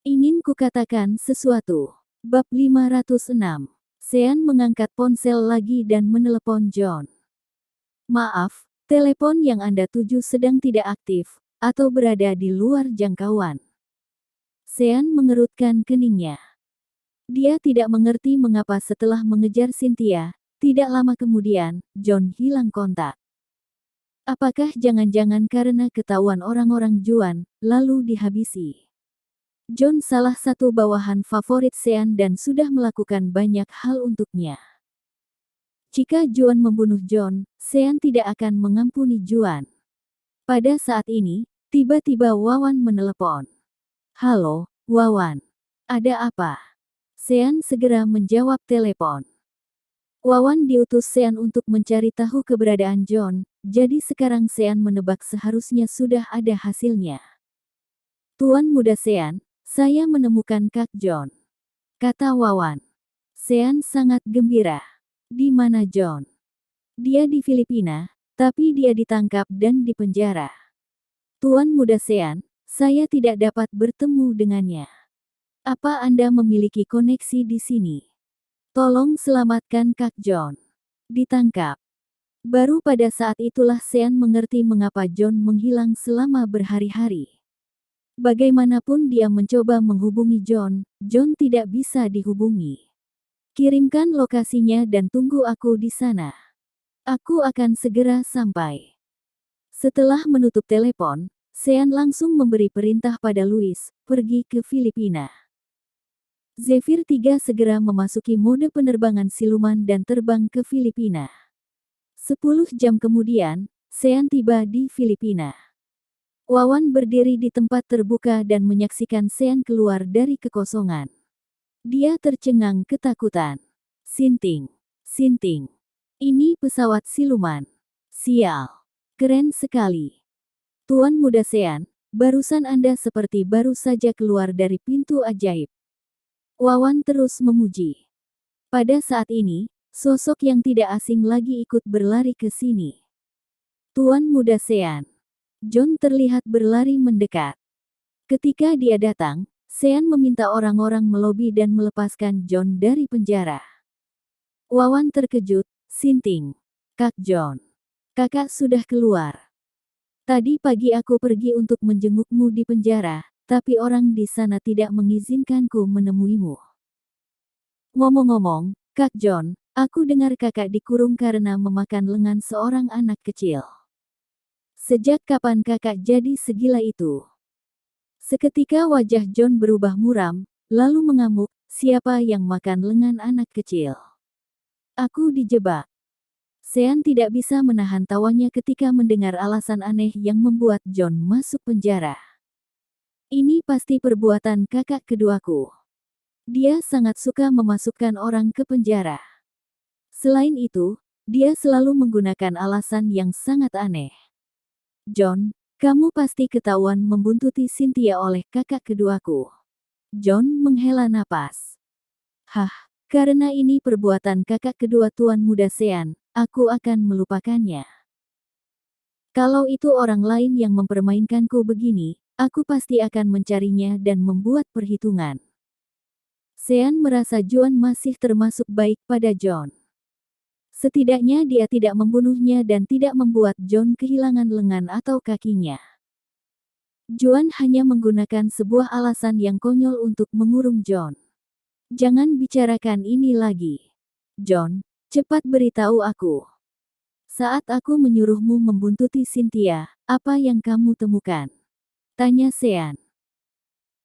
Ingin kukatakan sesuatu. Bab 506. Sean mengangkat ponsel lagi dan menelepon John. Maaf, telepon yang Anda tuju sedang tidak aktif, atau berada di luar jangkauan. Sean mengerutkan keningnya. Dia tidak mengerti mengapa setelah mengejar Cynthia, tidak lama kemudian, John hilang kontak. Apakah jangan-jangan karena ketahuan orang-orang Juan, lalu dihabisi? John salah satu bawahan favorit Sean dan sudah melakukan banyak hal untuknya. Jika Juan membunuh John, Sean tidak akan mengampuni Juan. Pada saat ini, tiba-tiba Wawan menelepon. Halo, Wawan. Ada apa? Sean segera menjawab telepon. Wawan diutus Sean untuk mencari tahu keberadaan John, jadi sekarang Sean menebak seharusnya sudah ada hasilnya. Tuan muda Sean, saya menemukan Kak John, kata Wawan. Sean sangat gembira. Di mana John? Dia di Filipina, tapi dia ditangkap dan dipenjara. Tuan muda Sean, saya tidak dapat bertemu dengannya. Apa Anda memiliki koneksi di sini? Tolong selamatkan Kak John. Ditangkap. Baru pada saat itulah Sean mengerti mengapa John menghilang selama berhari-hari. Bagaimanapun dia mencoba menghubungi John, John tidak bisa dihubungi. Kirimkan lokasinya dan tunggu aku di sana. Aku akan segera sampai. Setelah menutup telepon, Sean langsung memberi perintah pada Louis, pergi ke Filipina. Zephyr 3 segera memasuki mode penerbangan siluman dan terbang ke Filipina. 10 jam kemudian, Sean tiba di Filipina. Wawan berdiri di tempat terbuka dan menyaksikan Sean keluar dari kekosongan. Dia tercengang ketakutan. Sinting. Sinting. Ini pesawat siluman. Sial. Keren sekali. Tuan muda Sean, barusan Anda seperti baru saja keluar dari pintu ajaib. Wawan terus memuji. Pada saat ini, sosok yang tidak asing lagi ikut berlari ke sini. Tuan muda Sean. John terlihat berlari mendekat. Ketika dia datang, Sean meminta orang-orang melobi dan melepaskan John dari penjara. Wawan terkejut, Sinting. Kak John. Kakak sudah keluar. Tadi pagi aku pergi untuk menjengukmu di penjara, tapi orang di sana tidak mengizinkanku menemuimu. Ngomong-ngomong, Kak John, aku dengar kakak dikurung karena memakan lengan seorang anak kecil. Sejak kapan kakak jadi segila itu? Seketika wajah John berubah muram, lalu mengamuk, siapa yang makan lengan anak kecil? Aku dijebak. Sean tidak bisa menahan tawanya ketika mendengar alasan aneh yang membuat John masuk penjara. Ini pasti perbuatan kakak keduaku. Dia sangat suka memasukkan orang ke penjara. Selain itu, dia selalu menggunakan alasan yang sangat aneh. John, kamu pasti ketahuan membuntuti Cynthia oleh kakak keduaku. John menghela napas. Hah, karena ini perbuatan kakak kedua tuan muda Sean, aku akan melupakannya. Kalau itu orang lain yang mempermainkanku begini, aku pasti akan mencarinya dan membuat perhitungan. Sean merasa John masih termasuk baik pada John. Setidaknya dia tidak membunuhnya dan tidak membuat John kehilangan lengan atau kakinya. John hanya menggunakan sebuah alasan yang konyol untuk mengurung John. Jangan bicarakan ini lagi. John, cepat beritahu aku. Saat aku menyuruhmu membuntuti Cynthia, apa yang kamu temukan? Tanya Sean.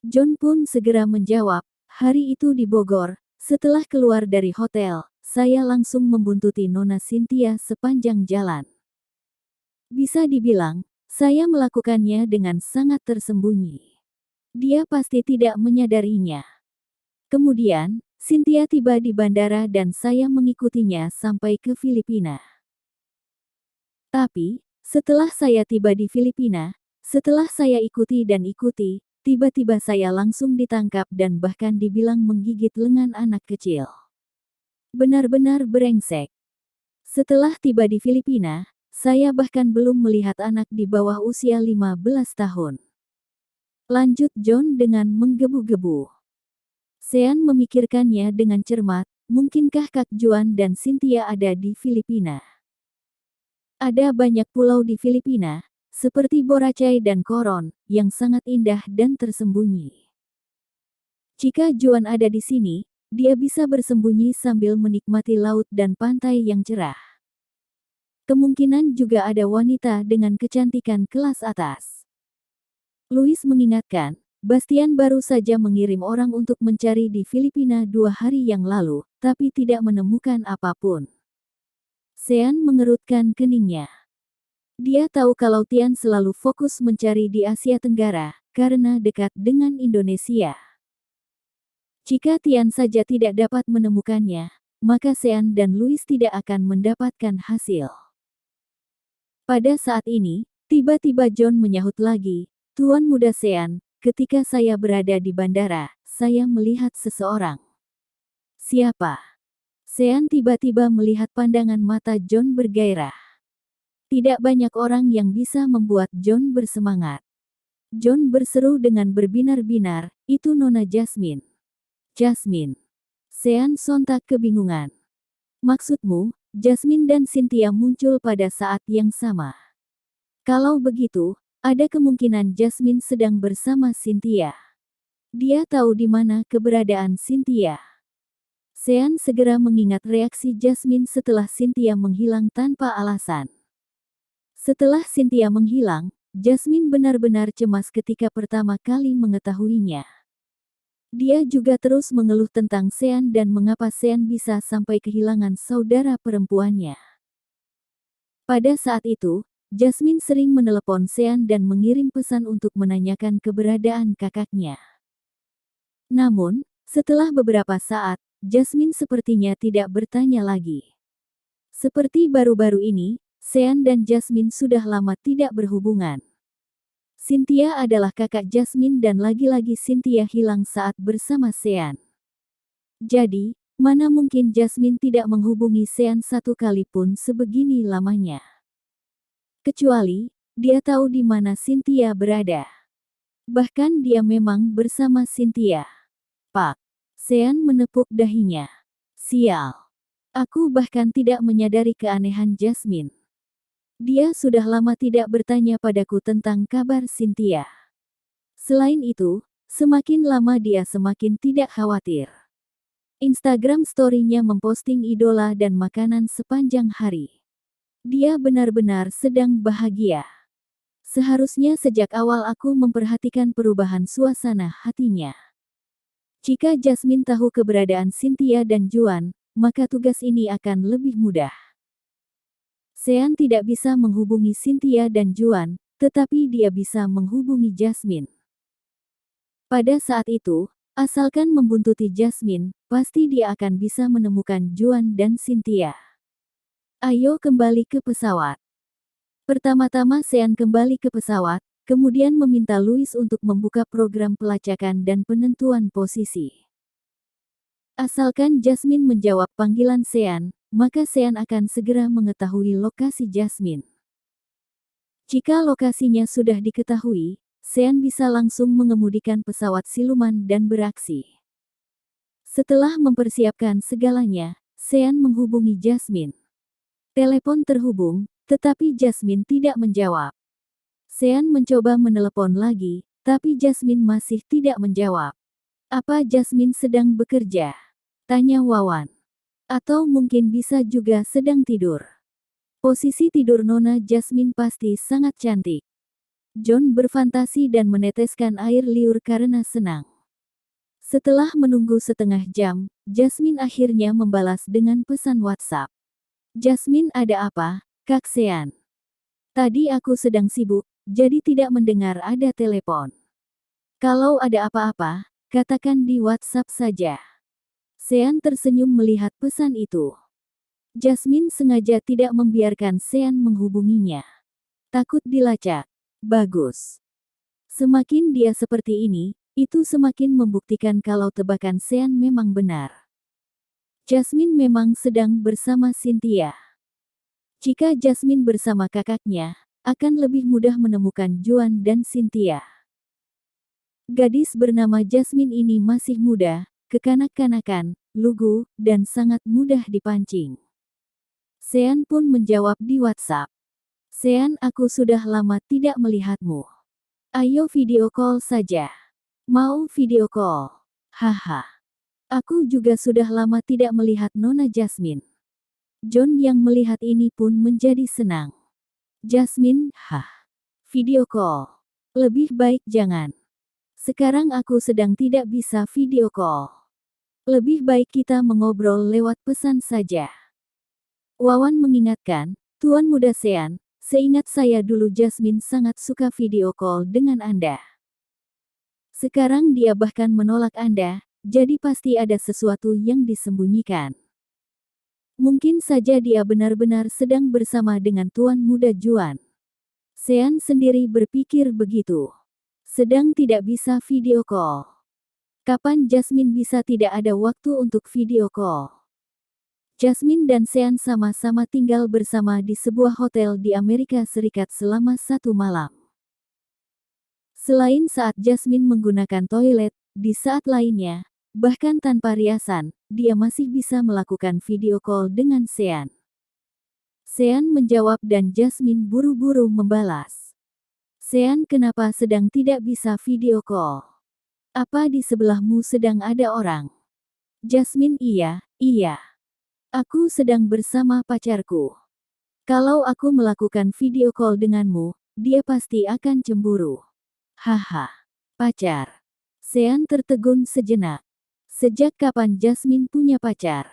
John pun segera menjawab, hari itu di Bogor, setelah keluar dari hotel, saya langsung membuntuti Nona Cynthia sepanjang jalan. Bisa dibilang, saya melakukannya dengan sangat tersembunyi. Dia pasti tidak menyadarinya. Kemudian, Cynthia tiba di bandara dan saya mengikutinya sampai ke Filipina. Tapi, setelah saya tiba di Filipina, setelah saya ikuti dan ikuti, tiba-tiba saya langsung ditangkap dan bahkan dibilang menggigit lengan anak kecil. Benar-benar brengsek. Setelah tiba di Filipina, saya bahkan belum melihat anak di bawah usia 15 tahun. lanjut John dengan menggebu-gebu. Sean memikirkannya dengan cermat, mungkinkah Kak Juan dan Cynthia ada di Filipina? Ada banyak pulau di Filipina, seperti Boracay dan Coron, yang sangat indah dan tersembunyi. Jika Juan ada di sini, dia bisa bersembunyi sambil menikmati laut dan pantai yang cerah. Kemungkinan juga ada wanita dengan kecantikan kelas atas. Louis mengingatkan, Bastian baru saja mengirim orang untuk mencari di Filipina 2 hari yang lalu, tapi tidak menemukan apapun. Sean mengerutkan keningnya. Dia tahu kalau Tian selalu fokus mencari di Asia Tenggara, karena dekat dengan Indonesia. Jika Tian saja tidak dapat menemukannya, maka Sean dan Louis tidak akan mendapatkan hasil. Pada saat ini, tiba-tiba John menyahut lagi, Tuan Muda Sean, ketika saya berada di bandara, saya melihat seseorang. Siapa? Sean tiba-tiba melihat pandangan mata John bergairah. Tidak banyak orang yang bisa membuat John bersemangat. John berseru dengan berbinar-binar, itu Nona Jasmine. Jasmine. Sean sontak kebingungan. Maksudmu, Jasmine dan Cynthia muncul pada saat yang sama. Kalau begitu, ada kemungkinan Jasmine sedang bersama Cynthia. Dia tahu di mana keberadaan Cynthia. Sean segera mengingat reaksi Jasmine setelah Cynthia menghilang tanpa alasan. Setelah Cynthia menghilang, Jasmine benar-benar cemas ketika pertama kali mengetahuinya. Dia juga terus mengeluh tentang Sean dan mengapa Sean bisa sampai kehilangan saudara perempuannya. Pada saat itu, Jasmine sering menelepon Sean dan mengirim pesan untuk menanyakan keberadaan kakaknya. Namun, setelah beberapa saat, Jasmine sepertinya tidak bertanya lagi. Seperti baru-baru ini, Sean dan Jasmine sudah lama tidak berhubungan. Cynthia adalah kakak Jasmine dan lagi-lagi Cynthia hilang saat bersama Sean. Jadi, mana mungkin Jasmine tidak menghubungi Sean satu kali pun sebegini lamanya. Kecuali, dia tahu di mana Cynthia berada. Bahkan dia memang bersama Cynthia. Pak. Sean menepuk dahinya. Sial. Aku bahkan tidak menyadari keanehan Jasmine. Dia sudah lama tidak bertanya padaku tentang kabar Cynthia. Selain itu, semakin lama dia semakin tidak khawatir. Instagram story-nya memposting idola dan makanan sepanjang hari. Dia benar-benar sedang bahagia. Seharusnya sejak awal aku memperhatikan perubahan suasana hatinya. Jika Jasmine tahu keberadaan Cynthia dan Juan, maka tugas ini akan lebih mudah. Sean tidak bisa menghubungi Cynthia dan Juan, tetapi dia bisa menghubungi Jasmine. Pada saat itu, asalkan membuntuti Jasmine, pasti dia akan bisa menemukan Juan dan Cynthia. Ayo kembali ke pesawat. Pertama-tama Sean kembali ke pesawat, kemudian meminta Louis untuk membuka program pelacakan dan penentuan posisi. Asalkan Jasmine menjawab panggilan Sean, maka Sean akan segera mengetahui lokasi Jasmine. Jika lokasinya sudah diketahui, Sean bisa langsung mengemudikan pesawat siluman dan beraksi. Setelah mempersiapkan segalanya, Sean menghubungi Jasmine. Telepon terhubung, tetapi Jasmine tidak menjawab. Sean mencoba menelepon lagi, tapi Jasmine masih tidak menjawab. Apa Jasmine sedang bekerja? Tanya Wawan. Atau mungkin bisa juga sedang tidur. Posisi tidur Nona Jasmine pasti sangat cantik. John berfantasi dan meneteskan air liur karena senang. Setelah menunggu setengah jam, Jasmine akhirnya membalas dengan pesan WhatsApp. Jasmine, ada apa, Kak Sean? Tadi aku sedang sibuk, jadi tidak mendengar ada telepon. Kalau ada apa-apa, katakan di WhatsApp saja. Sean tersenyum melihat pesan itu. Jasmine sengaja tidak membiarkan Sean menghubunginya. Takut dilacak. Bagus. Semakin dia seperti ini, itu semakin membuktikan kalau tebakan Sean memang benar. Jasmine memang sedang bersama Cynthia. Jika Jasmine bersama kakaknya, akan lebih mudah menemukan Juan dan Cynthia. Gadis bernama Jasmine ini masih muda, kekanak-kanakan, lugu, dan sangat mudah dipancing. Sean pun menjawab di WhatsApp. Sean, aku sudah lama tidak melihatmu. Ayo video call saja. Mau video call? Haha. Aku juga sudah lama tidak melihat Nona Jasmine. John yang melihat ini pun menjadi senang. Jasmine, video call. Lebih baik jangan. Sekarang aku sedang tidak bisa video call. Lebih baik kita mengobrol lewat pesan saja. Wawan mengingatkan, Tuan Muda Sean, seingat saya dulu Jasmine sangat suka video call dengan Anda. Sekarang dia bahkan menolak Anda, jadi pasti ada sesuatu yang disembunyikan. Mungkin saja dia benar-benar sedang bersama dengan Tuan Muda Juan. Sean sendiri berpikir begitu. Sedang tidak bisa video call. Kapan Jasmine bisa tidak ada waktu untuk video call? Jasmine dan Sean sama-sama tinggal bersama di sebuah hotel di Amerika Serikat selama 1 malam. Selain saat Jasmine menggunakan toilet, di saat lainnya, bahkan tanpa riasan, dia masih bisa melakukan video call dengan Sean. Sean menjawab dan Jasmine buru-buru membalas. Sean, kenapa sedang tidak bisa video call? Apa di sebelahmu sedang ada orang? Jasmine, iya. Aku sedang bersama pacarku. Kalau aku melakukan video call denganmu, dia pasti akan cemburu. Haha. Pacar. Sean tertegun sejenak. Sejak kapan Jasmine punya pacar?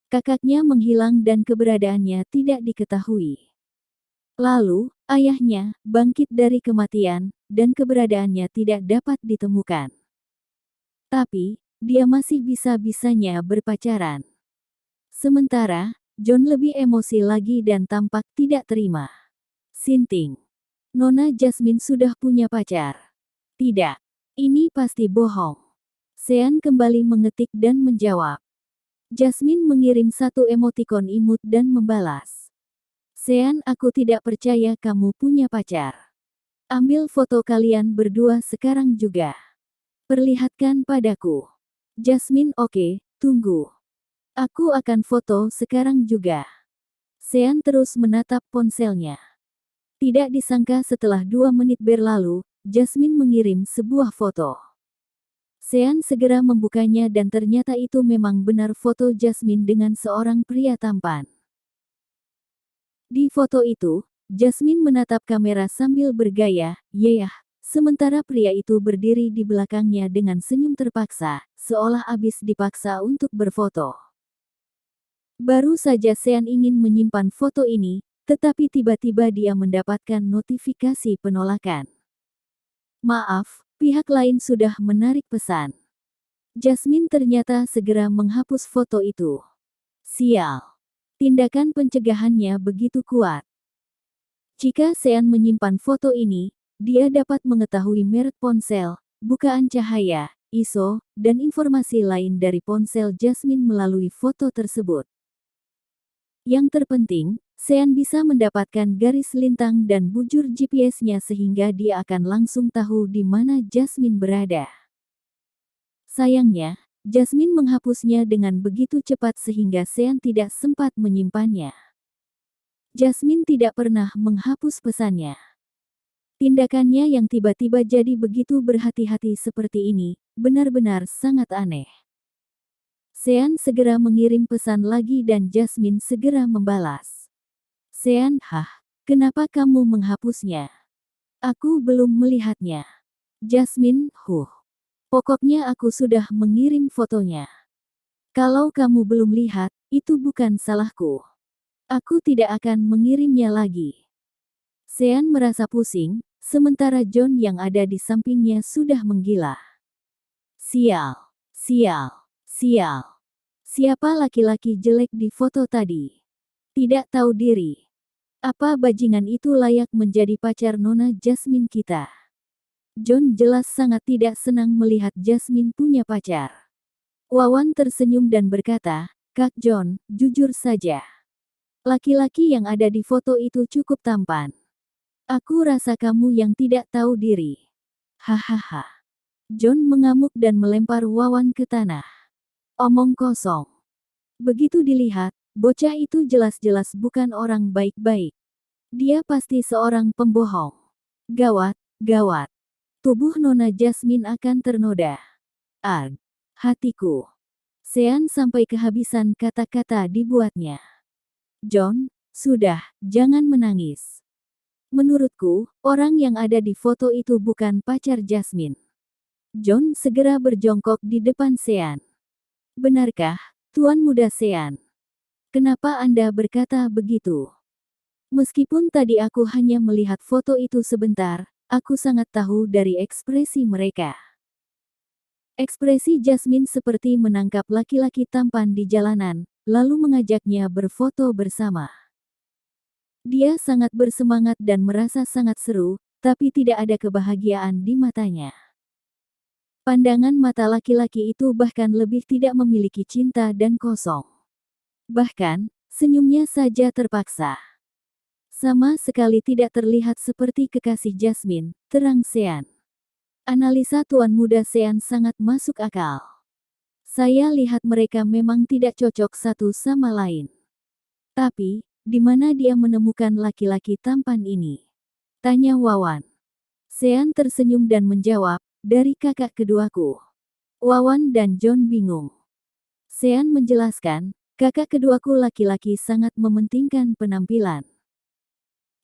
Kakaknya menghilang dan keberadaannya tidak diketahui. Lalu, ayahnya bangkit dari kematian, dan keberadaannya tidak dapat ditemukan. Tapi, dia masih bisa-bisanya berpacaran. Sementara, John lebih emosi lagi dan tampak tidak terima. Sinting. Nona Jasmine sudah punya pacar. Tidak. Ini pasti bohong. Sean kembali mengetik dan menjawab. Jasmine mengirim satu emotikon imut dan membalas. Sean, aku tidak percaya kamu punya pacar. Ambil foto kalian berdua sekarang juga. Perlihatkan padaku. Jasmine, oke, tunggu. Aku akan foto sekarang juga. Sean terus menatap ponselnya. Tidak disangka setelah 2 menit berlalu, Jasmine mengirim sebuah foto. Sean segera membukanya dan ternyata itu memang benar foto Jasmine dengan seorang pria tampan. Di foto itu, Jasmine menatap kamera sambil bergaya, "Yeyah," sementara pria itu berdiri di belakangnya dengan senyum terpaksa, seolah abis dipaksa untuk berfoto. Baru saja Sean ingin menyimpan foto ini, tetapi tiba-tiba dia mendapatkan notifikasi penolakan. Maaf, pihak lain sudah menarik pesan. Jasmine ternyata segera menghapus foto itu. Sial. Tindakan pencegahannya begitu kuat. Jika Sean menyimpan foto ini, dia dapat mengetahui merek ponsel, bukaan cahaya, ISO, dan informasi lain dari ponsel Jasmine melalui foto tersebut. Yang terpenting, Sean bisa mendapatkan garis lintang dan bujur GPS-nya sehingga dia akan langsung tahu di mana Jasmine berada. Sayangnya, Jasmine menghapusnya dengan begitu cepat sehingga Sean tidak sempat menyimpannya. Jasmine tidak pernah menghapus pesannya. Tindakannya yang tiba-tiba jadi begitu berhati-hati seperti ini, benar-benar sangat aneh. Sean segera mengirim pesan lagi dan Jasmine segera membalas. Sean, kenapa kamu menghapusnya? Aku belum melihatnya. Jasmine, pokoknya aku sudah mengirim fotonya. Kalau kamu belum lihat, itu bukan salahku. Aku tidak akan mengirimnya lagi. Sean merasa pusing, sementara John yang ada di sampingnya sudah menggila. Sial. Siapa laki-laki jelek di foto tadi? Tidak tahu diri. Apa bajingan itu layak menjadi pacar Nona Jasmine kita? John jelas sangat tidak senang melihat Jasmine punya pacar. Wawan tersenyum dan berkata, "Kak John, jujur saja. Laki-laki yang ada di foto itu cukup tampan. Aku rasa kamu yang tidak tahu diri." Hahaha. John mengamuk dan melempar Wawan ke tanah. Omong kosong. Begitu dilihat, bocah itu jelas-jelas bukan orang baik-baik. Dia pasti seorang pembohong. Gawat, gawat. Tubuh Nona Jasmine akan ternoda. Arg. Hatiku. Sean sampai kehabisan kata-kata dibuatnya. John, sudah, jangan menangis. Menurutku, orang yang ada di foto itu bukan pacar Jasmine. John segera berjongkok di depan Sean. Benarkah, Tuan Muda Sean? Kenapa Anda berkata begitu? Meskipun tadi aku hanya melihat foto itu sebentar, aku sangat tahu dari ekspresi mereka. Ekspresi Jasmine seperti menangkap laki-laki tampan di jalanan, lalu mengajaknya berfoto bersama. Dia sangat bersemangat dan merasa sangat seru, tapi tidak ada kebahagiaan di matanya. Pandangan mata laki-laki itu bahkan lebih tidak memiliki cinta dan kosong. Bahkan, senyumnya saja terpaksa. Sama sekali tidak terlihat seperti kekasih Jasmine, terang Sean. Analisa Tuan Muda Sean sangat masuk akal. Saya lihat mereka memang tidak cocok satu sama lain. Tapi, di mana dia menemukan laki-laki tampan ini? Tanya Wawan. Sean tersenyum dan menjawab, dari kakak keduaku. Wawan dan John bingung. Sean menjelaskan, kakak keduaku laki-laki sangat mementingkan penampilan.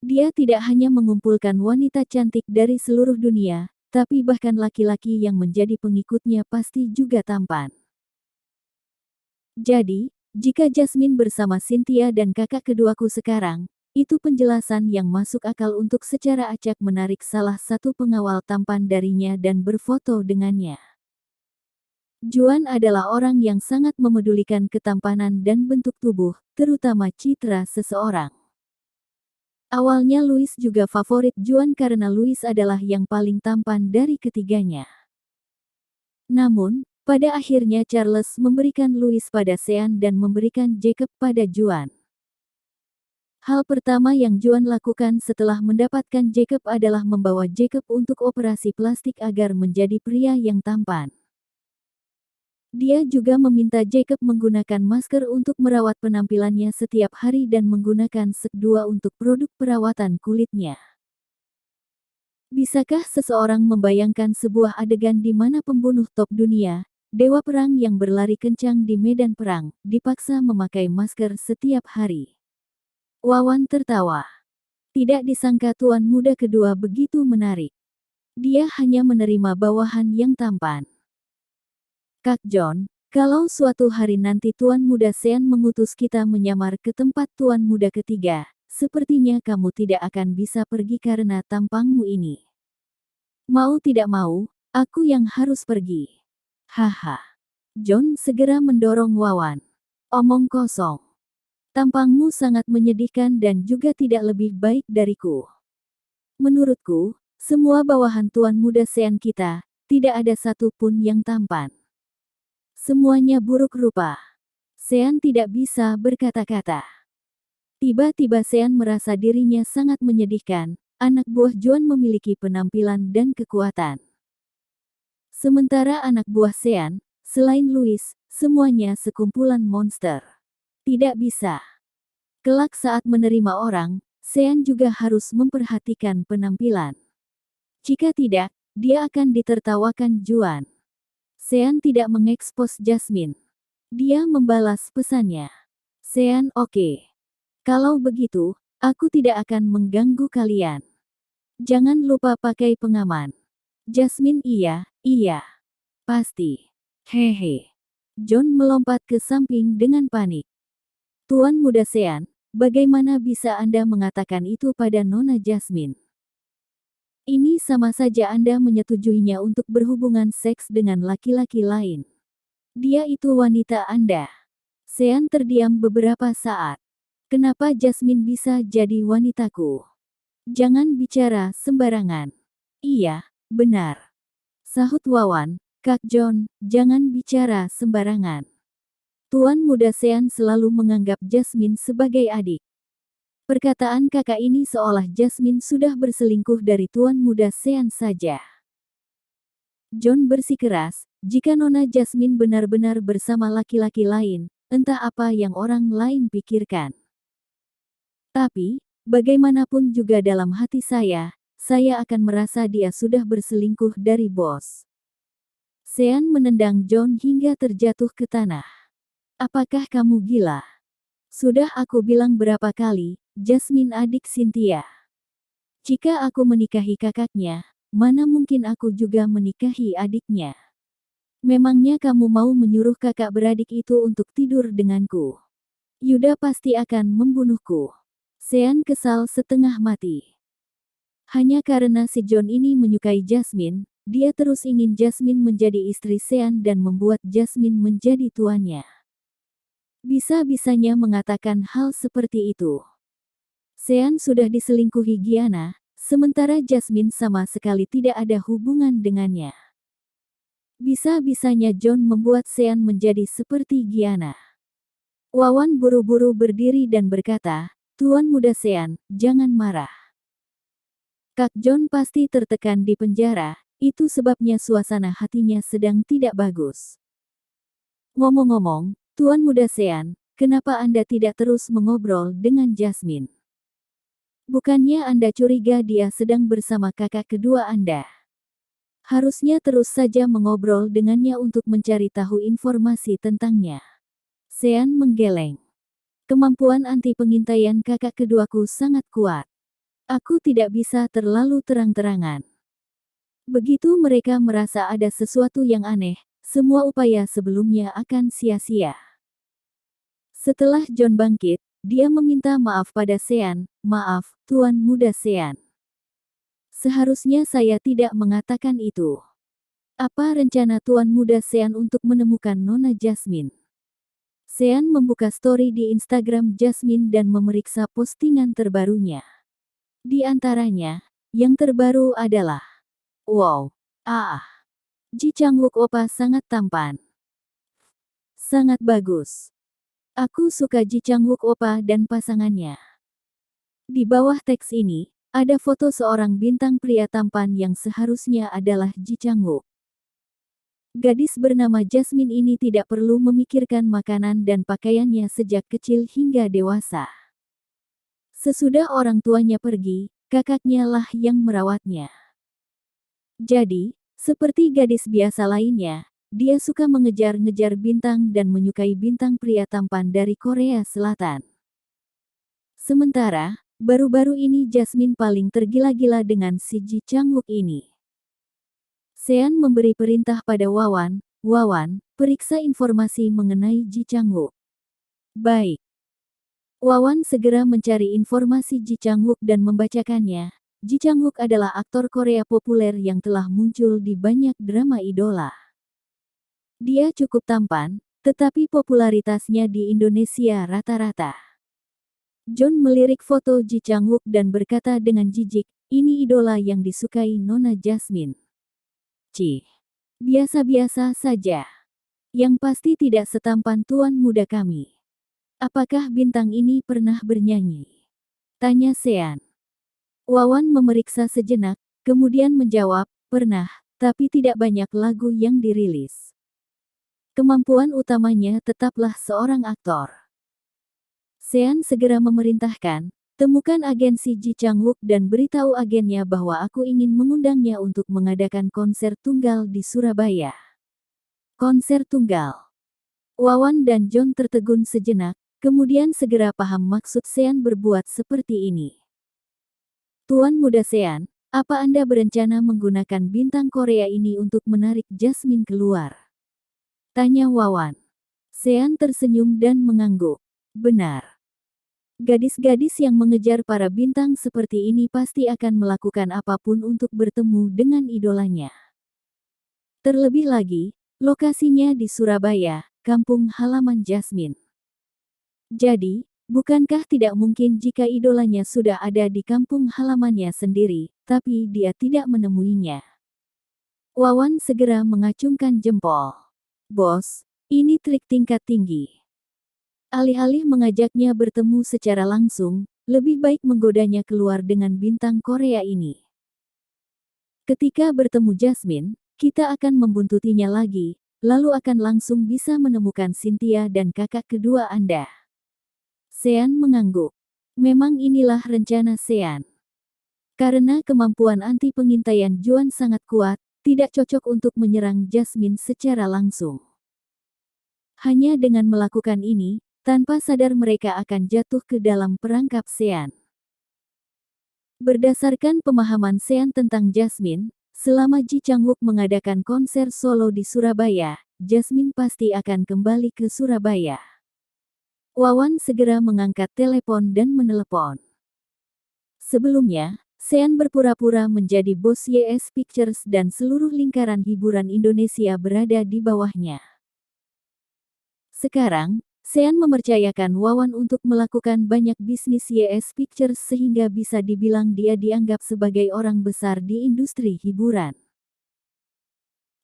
Dia tidak hanya mengumpulkan wanita cantik dari seluruh dunia, tapi bahkan laki-laki yang menjadi pengikutnya pasti juga tampan. Jadi, jika Jasmine bersama Cynthia dan kakak keduaku sekarang, itu penjelasan yang masuk akal untuk secara acak menarik salah satu pengawal tampan darinya dan berfoto dengannya. Juan adalah orang yang sangat memedulikan ketampanan dan bentuk tubuh, terutama citra seseorang. Awalnya Louis juga favorit Juan karena Louis adalah yang paling tampan dari ketiganya. Namun, pada akhirnya Charles memberikan Louis pada Sean dan memberikan Jacob pada Juan. Hal pertama yang Juan lakukan setelah mendapatkan Jacob adalah membawa Jacob untuk operasi plastik agar menjadi pria yang tampan. Dia juga meminta Jacob menggunakan masker untuk merawat penampilannya setiap hari dan menggunakan SEK2 untuk produk perawatan kulitnya. Bisakah seseorang membayangkan sebuah adegan di mana pembunuh top dunia, dewa perang yang berlari kencang di medan perang, dipaksa memakai masker setiap hari? Wawan tertawa. Tidak disangka tuan muda kedua begitu menarik. Dia hanya menerima bawahan yang tampan. Kak John, kalau suatu hari nanti Tuan Muda Sean mengutus kita menyamar ke tempat Tuan Muda ketiga, sepertinya kamu tidak akan bisa pergi karena tampangmu ini. Mau tidak mau, aku yang harus pergi. Haha. John segera mendorong Wawan. Omong kosong. Tampangmu sangat menyedihkan dan juga tidak lebih baik dariku. Menurutku, semua bawahan Tuan Muda Sean kita, tidak ada satupun yang tampan. Semuanya buruk rupa. Sean tidak bisa berkata-kata. Tiba-tiba Sean merasa dirinya sangat menyedihkan, anak buah Juan memiliki penampilan dan kekuatan. Sementara anak buah Sean, selain Louis, semuanya sekumpulan monster. Tidak bisa. Kelak saat menerima orang, Sean juga harus memperhatikan penampilan. Jika tidak, dia akan ditertawakan Juan. Sean tidak mengekspos Jasmine. Dia membalas pesannya. Sean oke. Kalau begitu, aku tidak akan mengganggu kalian. Jangan lupa pakai pengaman. Jasmine iya, pasti. Hehe. John melompat ke samping dengan panik. Tuan Muda Sean, bagaimana bisa Anda mengatakan itu pada Nona Jasmine? Ini sama saja Anda menyetujuinya untuk berhubungan seks dengan laki-laki lain. Dia itu wanita Anda. Sean terdiam beberapa saat. Kenapa Jasmine bisa jadi wanitaku? Jangan bicara sembarangan. Iya, benar. Sahut Wawan, Kak John, jangan bicara sembarangan. Tuan Muda Sean selalu menganggap Jasmine sebagai adik. Perkataan kakak ini seolah Jasmine sudah berselingkuh dari Tuan Muda Sean saja. John bersikeras, jika Nona Jasmine benar-benar bersama laki-laki lain, entah apa yang orang lain pikirkan. Tapi, bagaimanapun juga dalam hati saya akan merasa dia sudah berselingkuh dari bos. Sean menendang John hingga terjatuh ke tanah. Apakah kamu gila? Sudah aku bilang berapa kali, Jasmine adik Cynthia. Jika aku menikahi kakaknya, mana mungkin aku juga menikahi adiknya. Memangnya kamu mau menyuruh kakak beradik itu untuk tidur denganku? Yuda pasti akan membunuhku. Sean kesal setengah mati. Hanya karena si John ini menyukai Jasmine, dia terus ingin Jasmine menjadi istri Sean dan membuat Jasmine menjadi tuannya. Bisa-bisanya mengatakan hal seperti itu. Sean sudah diselingkuhi Gianna, sementara Jasmine sama sekali tidak ada hubungan dengannya. Bisa-bisanya John membuat Sean menjadi seperti Gianna. Wawan buru-buru berdiri dan berkata, "Tuan muda Sean, jangan marah. Kak John pasti tertekan di penjara, itu sebabnya suasana hatinya sedang tidak bagus. Ngomong-ngomong, Tuan muda Sean, kenapa Anda tidak terus mengobrol dengan Jasmine? Bukannya Anda curiga dia sedang bersama kakak kedua Anda? Harusnya terus saja mengobrol dengannya untuk mencari tahu informasi tentangnya." Sean menggeleng. Kemampuan anti pengintaian kakak keduaku sangat kuat. Aku tidak bisa terlalu terang-terangan. Begitu mereka merasa ada sesuatu yang aneh, semua upaya sebelumnya akan sia-sia. Setelah John bangkit, dia meminta maaf pada Sean. "Maaf, Tuan muda Sean. Seharusnya saya tidak mengatakan itu. Apa rencana Tuan muda Sean untuk menemukan Nona Jasmine?" Sean membuka story di Instagram Jasmine dan memeriksa postingan terbarunya. Di antaranya, yang terbaru adalah, "Wow, Ji Chang-wook Oppa sangat tampan. Sangat bagus. Aku suka Ji Chang-wook Oppa dan pasangannya." Di bawah teks ini, ada foto seorang bintang pria tampan yang seharusnya adalah Ji Chang-wook. Gadis bernama Jasmine ini tidak perlu memikirkan makanan dan pakaiannya sejak kecil hingga dewasa. Sesudah orang tuanya pergi, kakaknya lah yang merawatnya. Jadi, seperti gadis biasa lainnya, dia suka mengejar-ngejar bintang dan menyukai bintang pria tampan dari Korea Selatan. Sementara, baru-baru ini Jasmine paling tergila-gila dengan si Ji Chang-wook ini. Sean memberi perintah pada Wawan, "Wawan, periksa informasi mengenai Ji Chang-wook." "Baik." Wawan segera mencari informasi Ji Chang-wook dan membacakannya. Ji Chang-wook adalah aktor Korea populer yang telah muncul di banyak drama idola. Dia cukup tampan, tetapi popularitasnya di Indonesia rata-rata. John melirik foto Ji Chang-wook dan berkata dengan jijik, "Ini idola yang disukai Nona Jasmine." "Cih, biasa-biasa saja. Yang pasti tidak setampan tuan muda kami. Apakah bintang ini pernah bernyanyi?" tanya Sean. Wawan memeriksa sejenak, kemudian menjawab, "Pernah, tapi tidak banyak lagu yang dirilis. Kemampuan utamanya tetaplah seorang aktor." Sean segera memerintahkan, "Temukan agensi Ji Chang-wook dan beritahu agennya bahwa aku ingin mengundangnya untuk mengadakan konser tunggal di Surabaya." Konser tunggal. Wawan dan John tertegun sejenak, kemudian segera paham maksud Sean berbuat seperti ini. "Tuan muda Sean, apa Anda berencana menggunakan bintang Korea ini untuk menarik Jasmine keluar?" tanya Wawan. Sean tersenyum dan mengangguk. "Benar. Gadis-gadis yang mengejar para bintang seperti ini pasti akan melakukan apapun untuk bertemu dengan idolanya. Terlebih lagi, lokasinya di Surabaya, kampung halaman Jasmine. Jadi, bukankah tidak mungkin jika idolanya sudah ada di kampung halamannya sendiri, tapi dia tidak menemuinya?" Wawan segera mengacungkan jempol. "Bos, ini trik tingkat tinggi. Alih-alih mengajaknya bertemu secara langsung, lebih baik menggodanya keluar dengan bintang Korea ini." Ketika bertemu Jasmine, kita akan membuntutinya lagi, lalu akan langsung bisa menemukan Cynthia dan kakak kedua Anda. Sean mengangguk. Memang inilah rencana Sean. Karena kemampuan anti pengintaian Juan sangat kuat, tidak cocok untuk menyerang Jasmine secara langsung. Hanya dengan melakukan ini, tanpa sadar mereka akan jatuh ke dalam perangkap Sean. Berdasarkan pemahaman Sean tentang Jasmine, selama Ji Chang-wook mengadakan konser solo di Surabaya, Jasmine pasti akan kembali ke Surabaya. Wawan segera mengangkat telepon dan menelepon. Sebelumnya, Sean berpura-pura menjadi bos YS Pictures dan seluruh lingkaran hiburan Indonesia berada di bawahnya. Sekarang, Sean mempercayakan Wawan untuk melakukan banyak bisnis YS Pictures sehingga bisa dibilang dia dianggap sebagai orang besar di industri hiburan.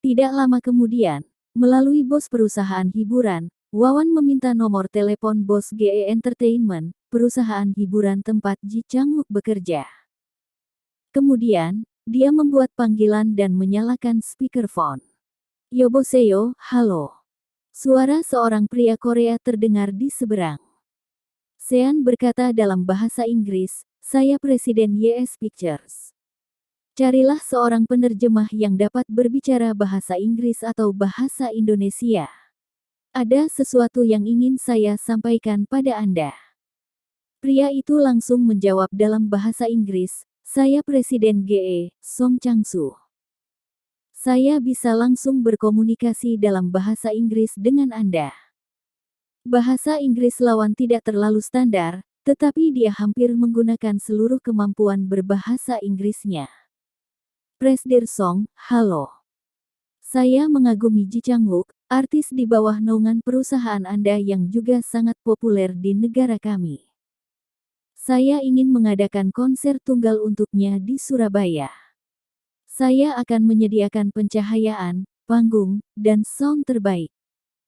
Tidak lama kemudian, melalui bos perusahaan hiburan, Wawan meminta nomor telepon bos GE Entertainment, perusahaan hiburan tempat Ji Chang-wook bekerja. Kemudian, dia membuat panggilan dan menyalakan speakerphone. "Yoboseo, halo." Suara seorang pria Korea terdengar di seberang. Sean berkata dalam bahasa Inggris, "Saya Presiden YS Pictures. Carilah seorang penerjemah yang dapat berbicara bahasa Inggris atau bahasa Indonesia. Ada sesuatu yang ingin saya sampaikan pada Anda." Pria itu langsung menjawab dalam bahasa Inggris, "Saya Presiden GE, Song Chang-soo. Saya bisa langsung berkomunikasi dalam bahasa Inggris dengan Anda." Bahasa Inggris lawan tidak terlalu standar, tetapi dia hampir menggunakan seluruh kemampuan berbahasa Inggrisnya. "Presdir Song, halo. Saya mengagumi Ji Chang-wook, artis di bawah naungan perusahaan Anda yang juga sangat populer di negara kami. Saya ingin mengadakan konser tunggal untuknya di Surabaya. Saya akan menyediakan pencahayaan, panggung, dan sound terbaik.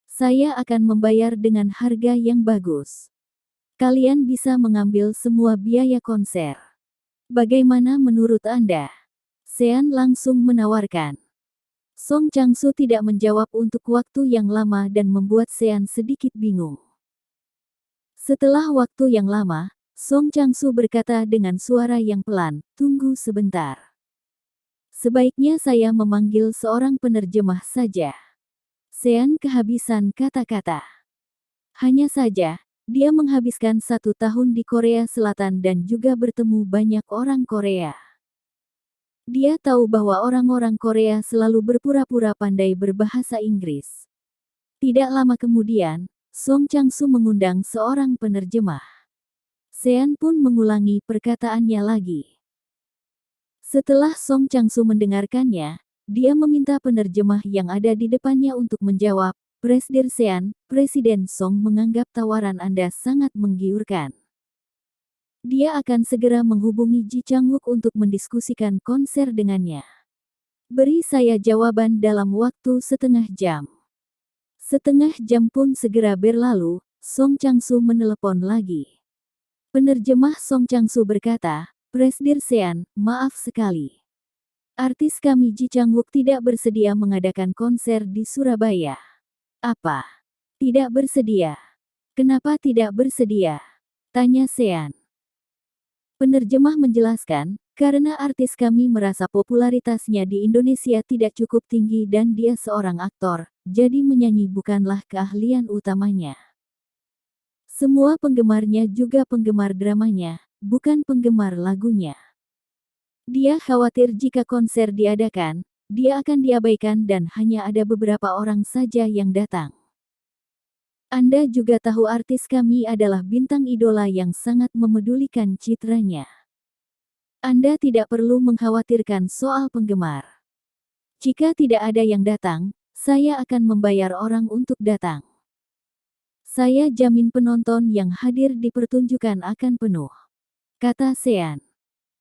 Saya akan membayar dengan harga yang bagus. Kalian bisa mengambil semua biaya konser. Bagaimana menurut Anda?" Sean langsung menawarkan. Song Chang-soo tidak menjawab untuk waktu yang lama dan membuat Sean sedikit bingung. Setelah waktu yang lama, Song Chang-soo berkata dengan suara yang pelan, "Tunggu sebentar. Sebaiknya saya memanggil seorang penerjemah saja." Sean kehabisan kata-kata. Hanya saja, dia menghabiskan 1 tahun di Korea Selatan dan juga bertemu banyak orang Korea. Dia tahu bahwa orang-orang Korea selalu berpura-pura pandai berbahasa Inggris. Tidak lama kemudian, Song Chang-soo mengundang seorang penerjemah. Sean pun mengulangi perkataannya lagi. Setelah Song Chang-soo mendengarkannya, dia meminta penerjemah yang ada di depannya untuk menjawab, "Presdir Sean, Presiden Song menganggap tawaran Anda sangat menggiurkan. Dia akan segera menghubungi Ji Chang-wook untuk mendiskusikan konser dengannya. Beri saya jawaban dalam waktu setengah jam." Setengah jam pun segera berlalu, Song Chang-soo menelepon lagi. Penerjemah Song Chang-soo berkata, "Presdir Sean, maaf sekali. Artis kami Ji Chang-wook tidak bersedia mengadakan konser di Surabaya." "Apa? Tidak bersedia? Kenapa tidak bersedia?" tanya Sean. Penerjemah menjelaskan, "Karena artis kami merasa popularitasnya di Indonesia tidak cukup tinggi dan dia seorang aktor, jadi menyanyi bukanlah keahlian utamanya. Semua penggemarnya juga penggemar dramanya, bukan penggemar lagunya. Dia khawatir jika konser diadakan, dia akan diabaikan dan hanya ada beberapa orang saja yang datang. Anda juga tahu artis kami adalah bintang idola yang sangat memedulikan citranya. Anda tidak perlu mengkhawatirkan soal penggemar. Jika tidak ada yang datang, saya akan membayar orang untuk datang. Saya jamin penonton yang hadir di pertunjukan akan penuh," kata Sean.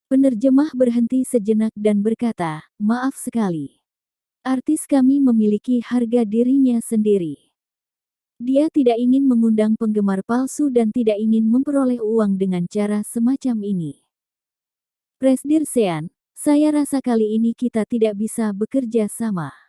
Penerjemah berhenti sejenak dan berkata, "Maaf sekali. Artis kami memiliki harga dirinya sendiri. Dia tidak ingin mengundang penggemar palsu dan tidak ingin memperoleh uang dengan cara semacam ini." "Presdir Sean, Saya rasa kali ini kita tidak bisa bekerja sama.